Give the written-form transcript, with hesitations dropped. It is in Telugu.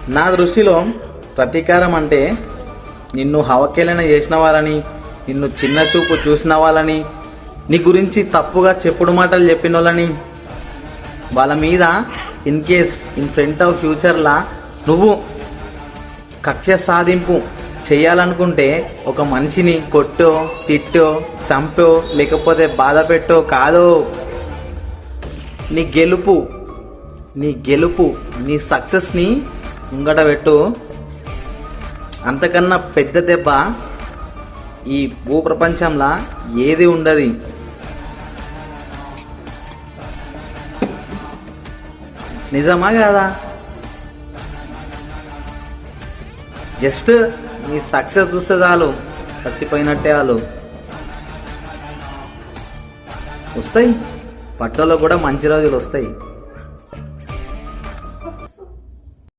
నా దృష్టిలో ప్రతీకారం అంటే నిన్ను హవకేళన చేసిన వాళ్ళని, నిన్ను చిన్న చూపు చూసిన వాళ్ళని, నీ గురించి తప్పుగా చెప్పుడు మాటలు చెప్పిన వాళ్ళని, వాళ్ళ మీద in case in front of ఫ్యూచర్లా నువ్వు కక్ష సాధింపు చేయాలనుకుంటే ఒక మనిషిని కొట్టో, తిట్టో, చంపో, లేకపోతే బాధ పెట్టో కాదు. నీ గెలుపు నీ సక్సెస్ని ముంగట పెట్టు. అంతకన్నా పెద్ద దెబ్బ ఈ భూప్రపంచంలో ఏది ఉండదు. నిజమా కాదా? జస్ట్ నీ సక్సెస్ చూస్తే చాలు, చచ్చిపోయినట్టే. వాళ్ళు వస్తాయి, పట్టలో కూడా మంచి రోజులు వస్తాయి.